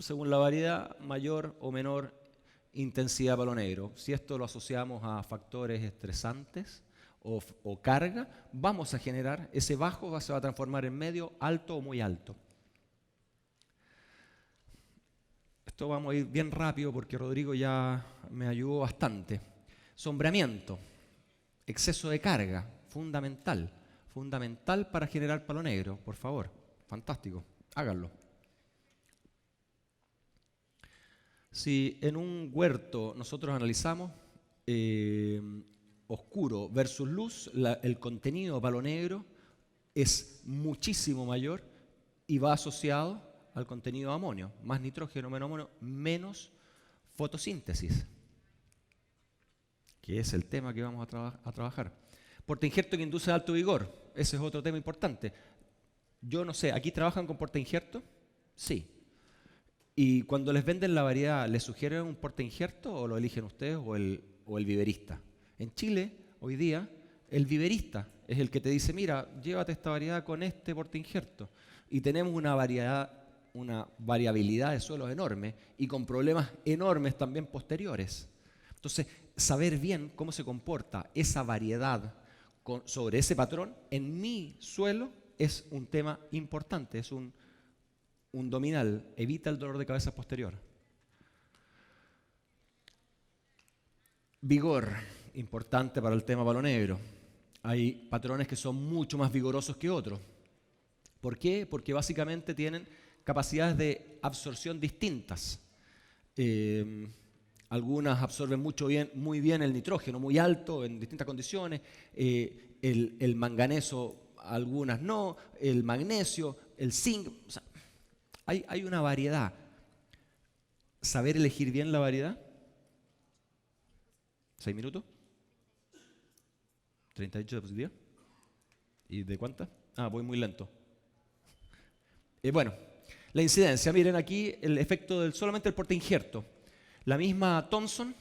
según la variedad, mayor o menor intensidad de palo negro. Si esto lo asociamos a factores estresantes o carga, vamos a generar, ese bajo se va a transformar en medio, alto o muy alto. Esto vamos a ir bien rápido porque Rodrigo ya me ayudó bastante. Sombreamiento, exceso de carga, fundamental para generar palo negro, por favor. Fantástico, háganlo. Si en un huerto nosotros analizamos oscuro versus luz, el contenido de palo negro es muchísimo mayor y va asociado al contenido de amonio. Más nitrógeno, menos amonio, menos fotosíntesis, que es el tema que vamos a trabajar. Portainjerto que induce alto vigor, ese es otro tema importante. Yo no sé, ¿aquí trabajan con portainjerto? Sí. Y cuando les venden la variedad, ¿les sugieren un portainjerto o lo eligen ustedes o el viverista? En Chile, hoy día, el viverista es el que te dice, mira, llévate esta variedad con este portainjerto. Y tenemos una variabilidad de suelos enorme y con problemas enormes también posteriores. Entonces, saber bien cómo se comporta esa variedad sobre ese patrón en mi suelo es un tema importante, es un dominal, evita el dolor de cabeza posterior. Vigor, importante para el tema palo negro. Hay patrones que son mucho más vigorosos que otros. ¿Por qué? Porque básicamente tienen capacidades de absorción distintas. Algunas absorben muy bien el nitrógeno, muy alto en distintas condiciones. El manganeso, algunas no. El magnesio, el zinc. O sea, hay una variedad. Saber elegir bien la variedad. 6 minutos. 38 de positiva. ¿Y de cuántas? Voy muy lento. Bueno, la incidencia. Miren aquí el efecto solamente del portainjerto. La misma Thomson,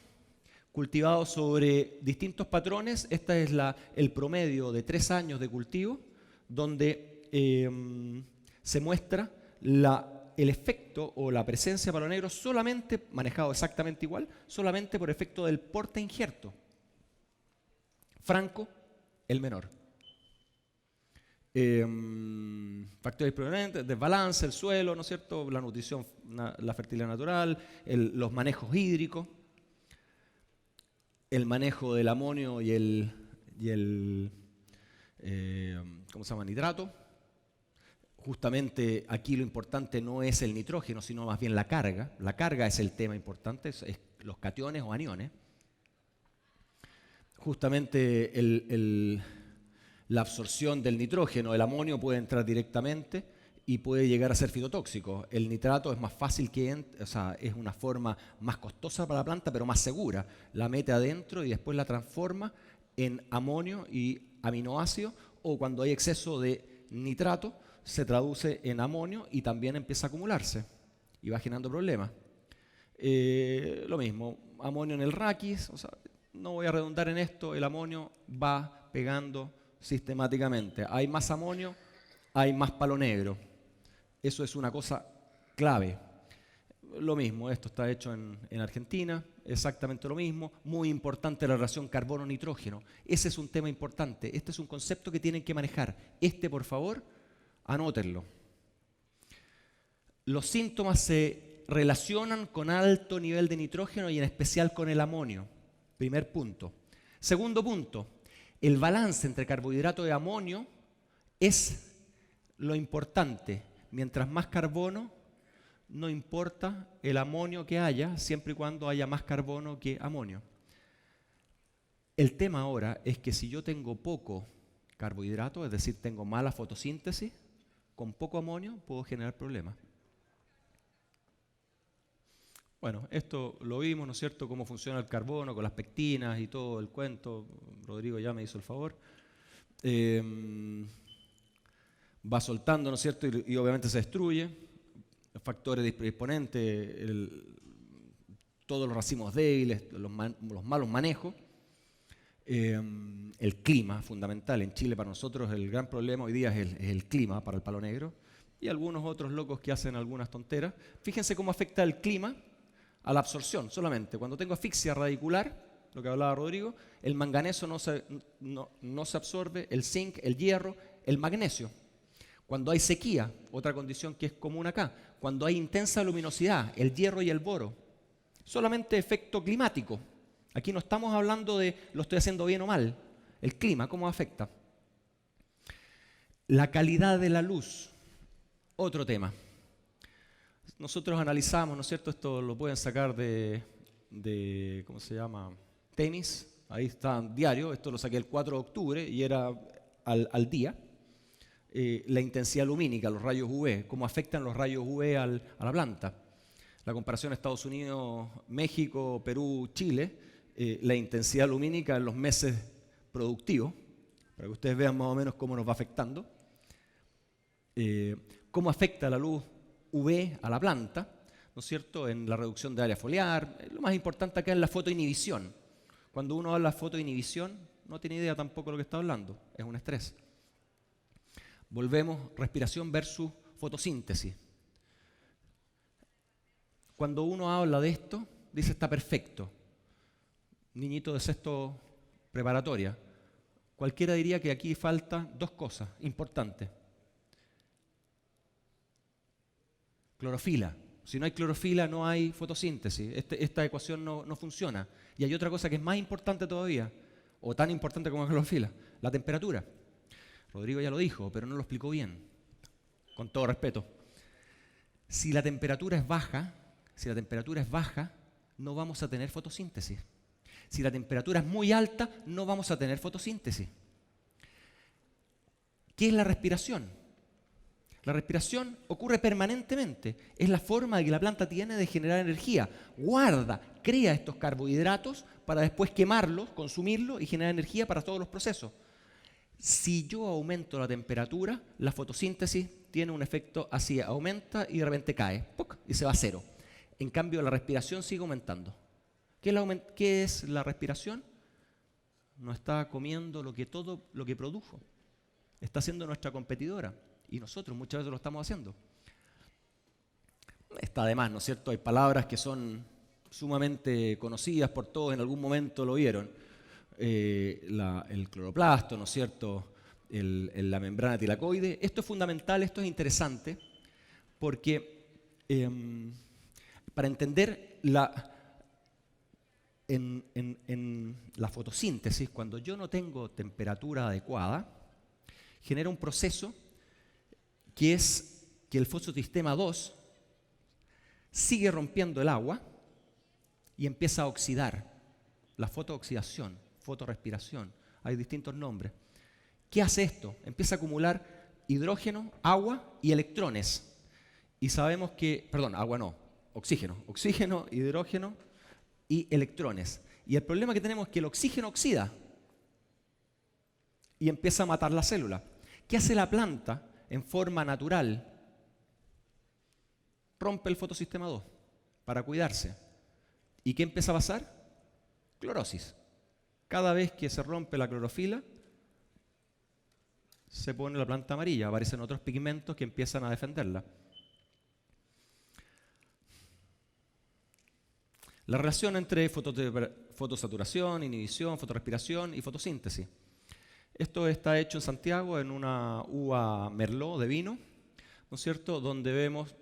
cultivado sobre distintos patrones. Esta es el promedio de 3 años de cultivo, donde se muestra el efecto o la presencia de palo negro solamente, manejado exactamente igual, solamente por efecto del portainjerto. Franco, el menor. Factores prevalentes, desbalance, el suelo, ¿no es cierto? La nutrición, la fertilidad natural, los manejos hídricos, el manejo del amonio y el ¿cómo se llama? Nitrato. Justamente aquí lo importante no es el nitrógeno, sino más bien la carga. La carga es el tema importante, es los cationes o aniones. Justamente la absorción del nitrógeno, el amonio puede entrar directamente y puede llegar a ser fitotóxico. El nitrato es más fácil es una forma más costosa para la planta, pero más segura. La mete adentro y después la transforma en amonio y aminoácidos, o cuando hay exceso de nitrato, se traduce en amonio y también empieza a acumularse y va generando problemas. Lo mismo, amonio en el raquis, no voy a redundar en esto, el amonio va pegando sistemáticamente. Hay más amonio, hay más palo negro. Eso es una cosa clave. Lo mismo, esto está hecho en Argentina, exactamente lo mismo. Muy importante la relación carbono-nitrógeno. Ese es un tema importante. Este es un concepto que tienen que manejar. Por favor, anótenlo. Los síntomas se relacionan con alto nivel de nitrógeno y en especial con el amonio. Primer punto. Segundo punto, El balance entre carbohidrato y amonio es lo importante. Mientras más carbono, no importa el amonio que haya, siempre y cuando haya más carbono que amonio. El tema ahora es que si yo tengo poco carbohidrato, es decir, tengo mala fotosíntesis, con poco amonio puedo generar problemas. Bueno, esto lo vimos, ¿no es cierto?, cómo funciona el carbono con las pectinas y todo el cuento. Rodrigo ya me hizo el favor. Va soltando, ¿no es cierto?, y obviamente se destruye. Factores predisponentes, todos los racimos débiles, los malos manejos. El clima, fundamental. En Chile para nosotros el gran problema hoy día es el clima para el palo negro. Y algunos otros locos que hacen algunas tonteras. Fíjense cómo afecta el clima a la absorción solamente. Cuando tengo asfixia radicular, lo que hablaba Rodrigo, el manganeso no se absorbe, el zinc, el hierro, el magnesio. Cuando hay sequía, otra condición que es común acá, cuando hay intensa luminosidad, el hierro y el boro, solamente efecto climático. Aquí no estamos hablando de lo estoy haciendo bien o mal, el clima, ¿cómo afecta? La calidad de la luz, otro tema. Nosotros analizamos, ¿no es cierto? Esto lo pueden sacar de ¿cómo se llama? Tenis. Ahí está diario. Esto lo saqué el 4 de octubre y era al día. La intensidad lumínica, los rayos UV, cómo afectan los rayos UV a la planta. La comparación Estados Unidos, México, Perú, Chile, la intensidad lumínica en los meses productivos, para que ustedes vean más o menos cómo nos va afectando. Cómo afecta la luz UV a la planta, ¿no es cierto?, en la reducción de área foliar. Lo más importante acá es la fotoinhibición. Cuando uno habla de fotoinhibición, no tiene idea tampoco de lo que está hablando, es un estrés. Volvemos, respiración versus fotosíntesis. Cuando uno habla de esto, dice está perfecto. Niñito de sexto preparatoria. Cualquiera diría que aquí faltan dos cosas importantes. Clorofila. Si no hay clorofila, no hay fotosíntesis. Esta ecuación no funciona. Y hay otra cosa que es más importante todavía, o tan importante como la clorofila, la temperatura. Rodrigo ya lo dijo, pero no lo explicó bien, con todo respeto. Si la temperatura es baja, no vamos a tener fotosíntesis. Si la temperatura es muy alta, no vamos a tener fotosíntesis. ¿Qué es la respiración? La respiración ocurre permanentemente. Es la forma que la planta tiene de generar energía. Guarda, crea estos carbohidratos para después quemarlos, consumirlos y generar energía para todos los procesos. Si yo aumento la temperatura, la fotosíntesis tiene un efecto así, aumenta y de repente cae, ¡puc!, y se va a cero. En cambio, la respiración sigue aumentando. ¿Qué es la respiración? No está comiendo todo lo que produjo. Está siendo nuestra competidora. Y nosotros muchas veces lo estamos haciendo. Está de más, ¿no es cierto? Hay palabras que son sumamente conocidas por todos, en algún momento lo vieron. El cloroplasto, ¿no es cierto? La membrana tilacoide. Esto es fundamental, esto es interesante, porque para entender en la fotosíntesis, cuando yo no tengo temperatura adecuada, genera un proceso que es que el fotosistema 2 sigue rompiendo el agua y empieza a oxidar. La fotooxidación, fotorrespiración, hay distintos nombres. ¿Qué hace esto? Empieza a acumular hidrógeno, agua y electrones. Y sabemos que, oxígeno, hidrógeno y electrones. Y el problema que tenemos es que el oxígeno oxida y empieza a matar la célula. ¿Qué hace la planta? En forma natural, rompe el fotosistema 2 para cuidarse. ¿Y qué empieza a pasar? Clorosis. Cada vez que se rompe la clorofila, se pone la planta amarilla, aparecen otros pigmentos que empiezan a defenderla. La relación entre fotosaturación, inhibición, fotorrespiración y fotosíntesis. Esto está hecho en Santiago en una uva Merlot de vino, ¿no es cierto?, donde vemos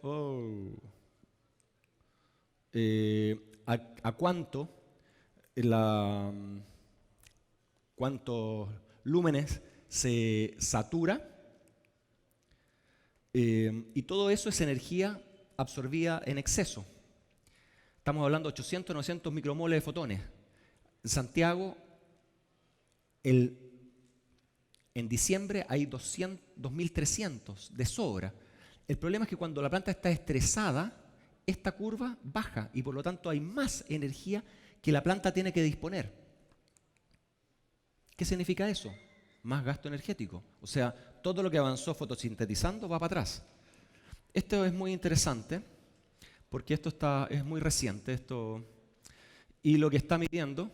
cuánto lúmenes se satura y todo eso es energía absorbida en exceso. Estamos hablando de 800, 900 micromoles de fotones. En Santiago, en diciembre hay 2.300 de sobra. El problema es que cuando la planta está estresada, esta curva baja y por lo tanto hay más energía que la planta tiene que disponer. ¿Qué significa eso? Más gasto energético. O sea, todo lo que avanzó fotosintetizando va para atrás. Esto es muy interesante porque es muy reciente. Y lo que está midiendo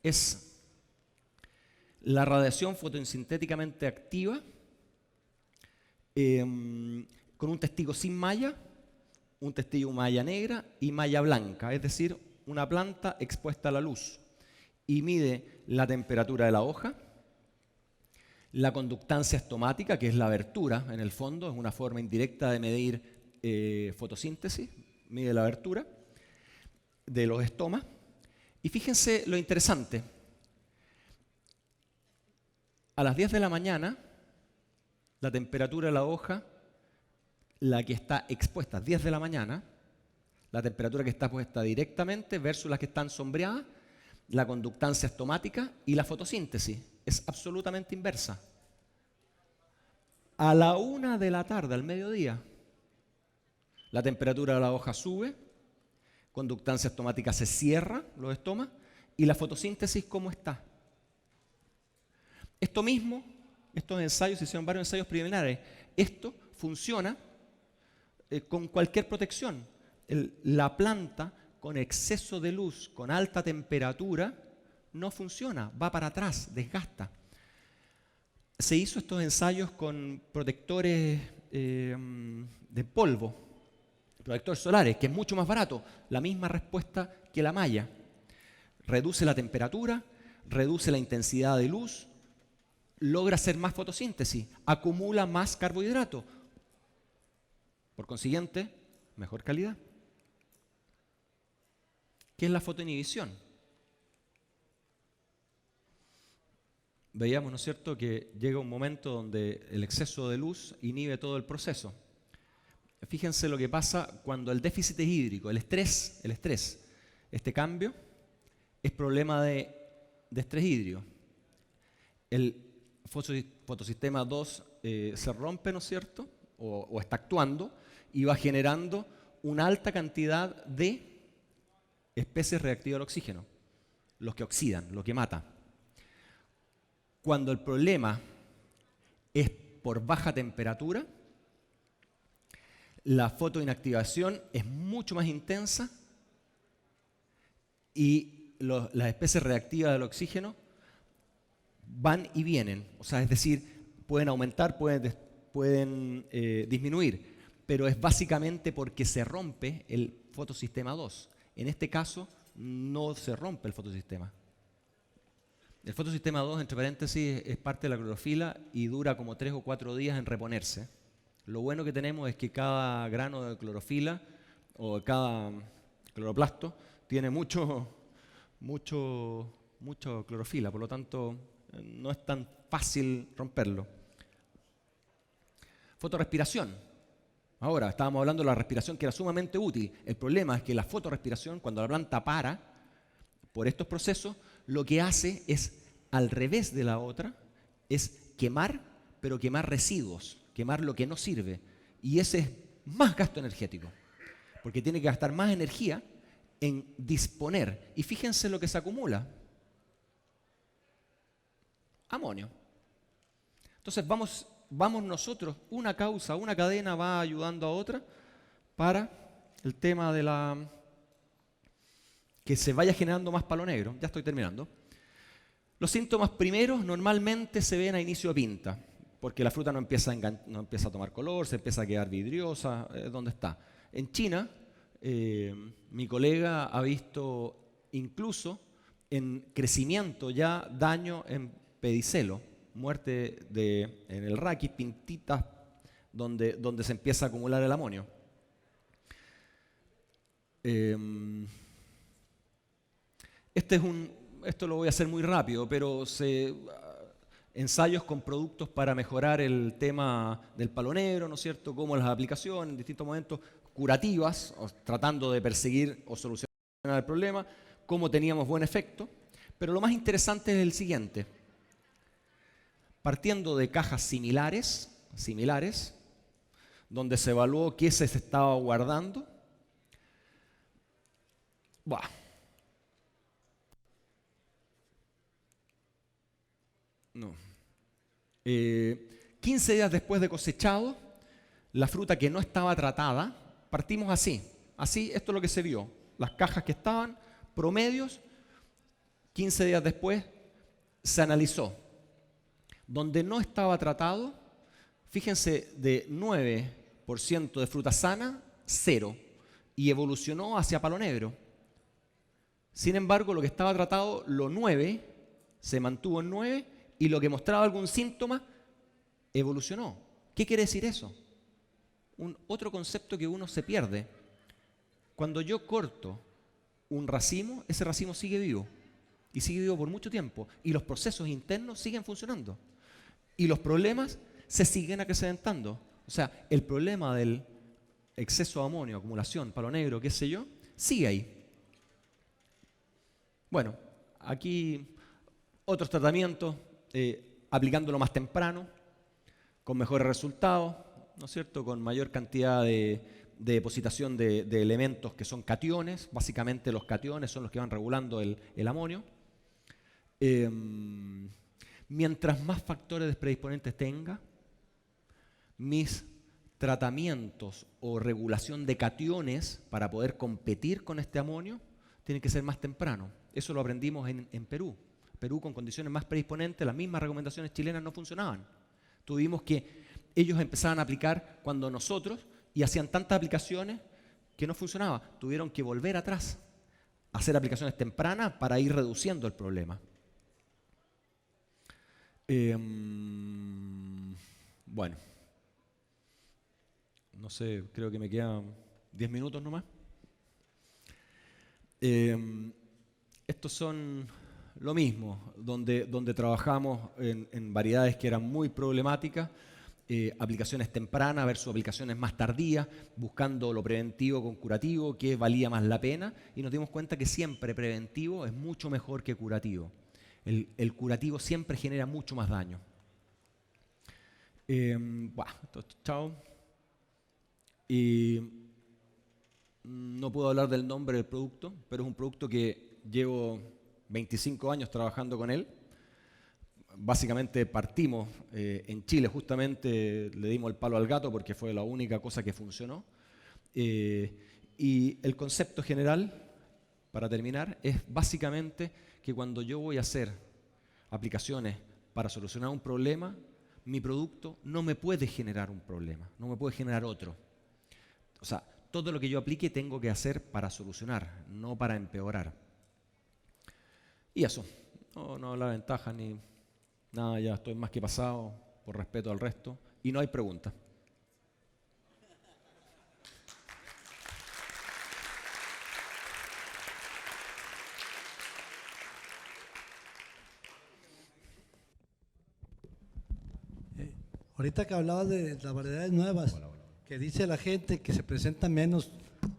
es la radiación fotosintéticamente activa con un testigo sin malla, un testigo malla negra y malla blanca, es decir, una planta expuesta a la luz. Y mide la temperatura de la hoja, la conductancia estomática, que es la abertura en el fondo, es una forma indirecta de medir fotosíntesis, mide la abertura de los estomas. Y fíjense lo interesante. A las 10 de la mañana, la temperatura de la hoja, la que está expuesta a 10 de la mañana, la temperatura que está puesta directamente versus las que están sombreadas, la conductancia estomática y la fotosíntesis. Es absolutamente inversa. A la 1 de la tarde, al mediodía, la temperatura de la hoja sube, conductancia estomática se cierra, los estomas, y la fotosíntesis, ¿cómo está? Esto mismo, estos ensayos, se hicieron varios ensayos preliminares, esto funciona con cualquier protección. La planta con exceso de luz, con alta temperatura, no funciona, va para atrás, desgasta. Se hizo estos ensayos con protectores de polvo, protectores solares, que es mucho más barato, la misma respuesta que la malla. Reduce la temperatura, reduce la intensidad de luz, logra hacer más fotosíntesis, acumula más carbohidrato. Por consiguiente, mejor calidad. ¿Qué es la fotoinhibición? Veíamos, ¿no es cierto?, que llega un momento donde el exceso de luz inhibe todo el proceso. Fíjense lo que pasa cuando el déficit es hídrico, el estrés, este cambio es problema de estrés hídrico. El fotosistema 2 se rompe, ¿no es cierto?, o está actuando y va generando una alta cantidad de especies reactivas al oxígeno, los que oxidan, lo que mata. Cuando el problema es por baja temperatura, la fotoinactivación es mucho más intensa y las especies reactivas del oxígeno van y vienen. O sea, es decir, pueden aumentar, pueden disminuir, pero es básicamente porque se rompe el fotosistema 2. En este caso, no se rompe el fotosistema. El fotosistema 2, entre paréntesis, es parte de la clorofila y dura como 3 o 4 días en reponerse. Lo bueno que tenemos es que cada grano de clorofila o cada cloroplasto tiene mucho clorofila, por lo tanto no es tan fácil romperlo. Fotorrespiración. Ahora, estábamos hablando de la respiración que era sumamente útil. El problema es que la fotorrespiración, cuando la planta para por estos procesos, lo que hace es, al revés de la otra, es quemar, pero quemar residuos, quemar lo que no sirve. Y ese es más gasto energético, porque tiene que gastar más energía en disponer. Y fíjense lo que se acumula. Amonio. Entonces vamos nosotros, una causa, una cadena va ayudando a otra para el tema de que se vaya generando más palo negro. Ya estoy terminando. Los síntomas primeros normalmente se ven a inicio de pinta, porque la fruta no empieza a tomar color, se empieza a quedar vidriosa. ¿Dónde está? En China, mi colega ha visto incluso en crecimiento ya daño en pedicelo, muerte en el raquis, pintitas donde se empieza a acumular el amonio. Esto lo voy a hacer muy rápido, pero ensayos con productos para mejorar el tema del palo negro, ¿no es cierto? Como las aplicaciones en distintos momentos curativas, tratando de perseguir o solucionar el problema, cómo teníamos buen efecto. Pero lo más interesante es el siguiente. Partiendo de cajas similares, donde se evaluó qué se estaba guardando. Buah. No. 15 días después de cosechado, la fruta que no estaba tratada, partimos así. Así, esto es lo que se vio. Las cajas que estaban, promedios, 15 días después se analizó. Donde no estaba tratado, fíjense, de 9% de fruta sana, 0. Y evolucionó hacia palo negro. Sin embargo, lo que estaba tratado, lo 9, se mantuvo en 9, y lo que mostraba algún síntoma, evolucionó. ¿Qué quiere decir eso? Otro concepto que uno se pierde. Cuando yo corto un racimo, ese racimo sigue vivo. Y sigue vivo por mucho tiempo. Y los procesos internos siguen funcionando. Y los problemas se siguen acrecentando. O sea, el problema del exceso de amonio, acumulación, palo negro, qué sé yo, sigue ahí. Bueno, aquí otros tratamientos, aplicándolo más temprano, con mejores resultados, ¿no es cierto? Con mayor cantidad de depositación de elementos que son cationes. Básicamente los cationes son los que van regulando el amonio. Mientras más factores predisponentes tenga, mis tratamientos o regulación de cationes para poder competir con este amonio tienen que ser más temprano. Eso lo aprendimos en Perú. Perú, con condiciones más predisponentes, las mismas recomendaciones chilenas no funcionaban. Tuvimos que ellos empezaban a aplicar cuando nosotros, y hacían tantas aplicaciones que no funcionaba. Tuvieron que volver atrás, hacer aplicaciones tempranas para ir reduciendo el problema. Bueno, no sé, creo que me quedan 10 minutos nomás. Estos son lo mismo, donde trabajamos en variedades que eran muy problemáticas, aplicaciones tempranas versus aplicaciones más tardías, buscando lo preventivo con curativo, qué valía más la pena, y nos dimos cuenta que siempre preventivo es mucho mejor que curativo. El curativo siempre genera mucho más daño. Chao. Y no puedo hablar del nombre del producto, pero es un producto que llevo 25 años trabajando con él. Básicamente partimos en Chile, justamente le dimos el palo al gato porque fue la única cosa que funcionó. Y el concepto general, para terminar, es básicamente que cuando yo voy a hacer aplicaciones para solucionar un problema, mi producto no me puede generar un problema, no me puede generar otro. O sea, todo lo que yo aplique tengo que hacer para solucionar, no para empeorar. Y eso, no habla de ventaja ni nada, ya estoy más que pasado por respeto al resto y no hay preguntas. Ahorita que hablabas de las variedades nuevas, que dice la gente que se presenta menos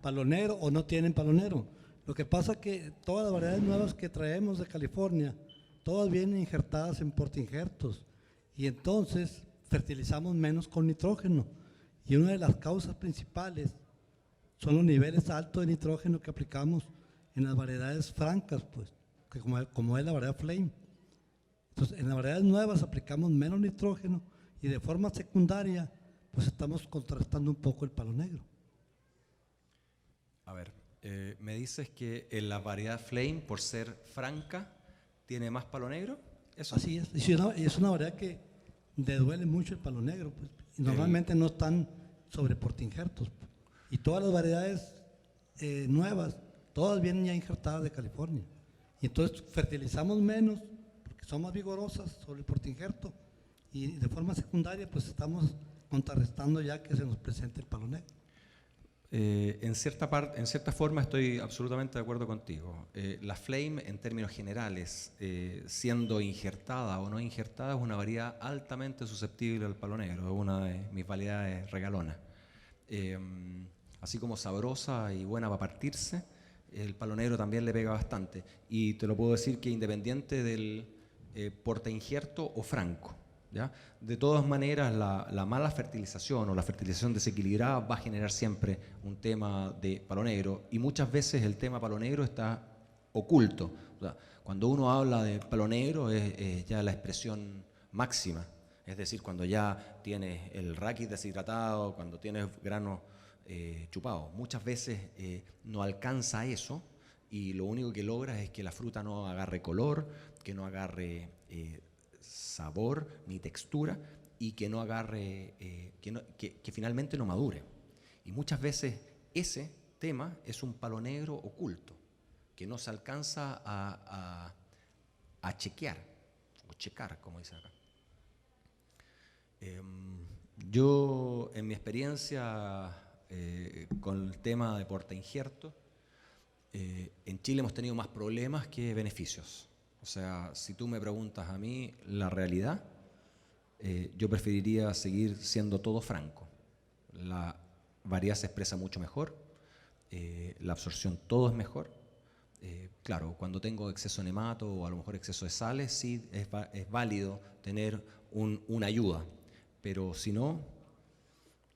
palo negro o no tienen palo negro. Lo que pasa es que todas las variedades nuevas que traemos de California, todas vienen injertadas en portainjertos y entonces fertilizamos menos con nitrógeno. Y una de las causas principales son los niveles altos de nitrógeno que aplicamos en las variedades francas, pues, que como es la variedad Flame. Entonces, en las variedades nuevas aplicamos menos nitrógeno y de forma secundaria, pues estamos contrastando un poco el palo negro. A ver, me dices que en la variedad Flame, por ser franca, tiene más palo negro. ¿Eso? Así es, y es una variedad que le duele mucho el palo negro, pues, y normalmente no están sobre portainjertos. Pues. Y todas las variedades nuevas, todas vienen ya injertadas de California. Y entonces fertilizamos menos, porque son más vigorosas sobre el portainjerto, y de forma secundaria pues estamos contrarrestando ya que se nos presente el palo negro. En cierta forma estoy absolutamente de acuerdo contigo. La flame, en términos generales, siendo injertada o no injertada, es una variedad altamente susceptible al palo negro, es una de mis variedades regalonas. Así como sabrosa y buena para partirse, el palo negro también le pega bastante. Y te lo puedo decir que independiente del porta injerto o franco, ¿ya? De todas maneras, la mala fertilización o la fertilización desequilibrada va a generar siempre un tema de palo negro, y muchas veces el tema palo negro está oculto. O sea, cuando uno habla de palo negro es ya la expresión máxima, es decir, cuando ya tienes el raquis deshidratado, cuando tienes granos chupados. Muchas veces no alcanza eso, y lo único que logra es que la fruta no agarre color, que no agarre sabor ni textura, y que no agarre, que finalmente no madure. Y muchas veces ese tema es un palo negro oculto, que no se alcanza a chequear, o checar, como dice acá. Yo, en mi experiencia con el tema de porta injerto, en Chile hemos tenido más problemas que beneficios. O sea, si tú me preguntas a mí la realidad, yo preferiría seguir siendo todo franco. La variedad se expresa mucho mejor, la absorción todo es mejor. Claro, cuando tengo exceso de nemato o a lo mejor exceso de sales, sí es válido tener una ayuda, pero si no,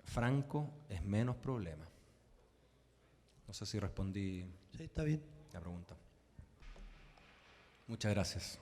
franco es menos problema. No sé si respondí Sí, está bien. la pregunta. Muchas gracias.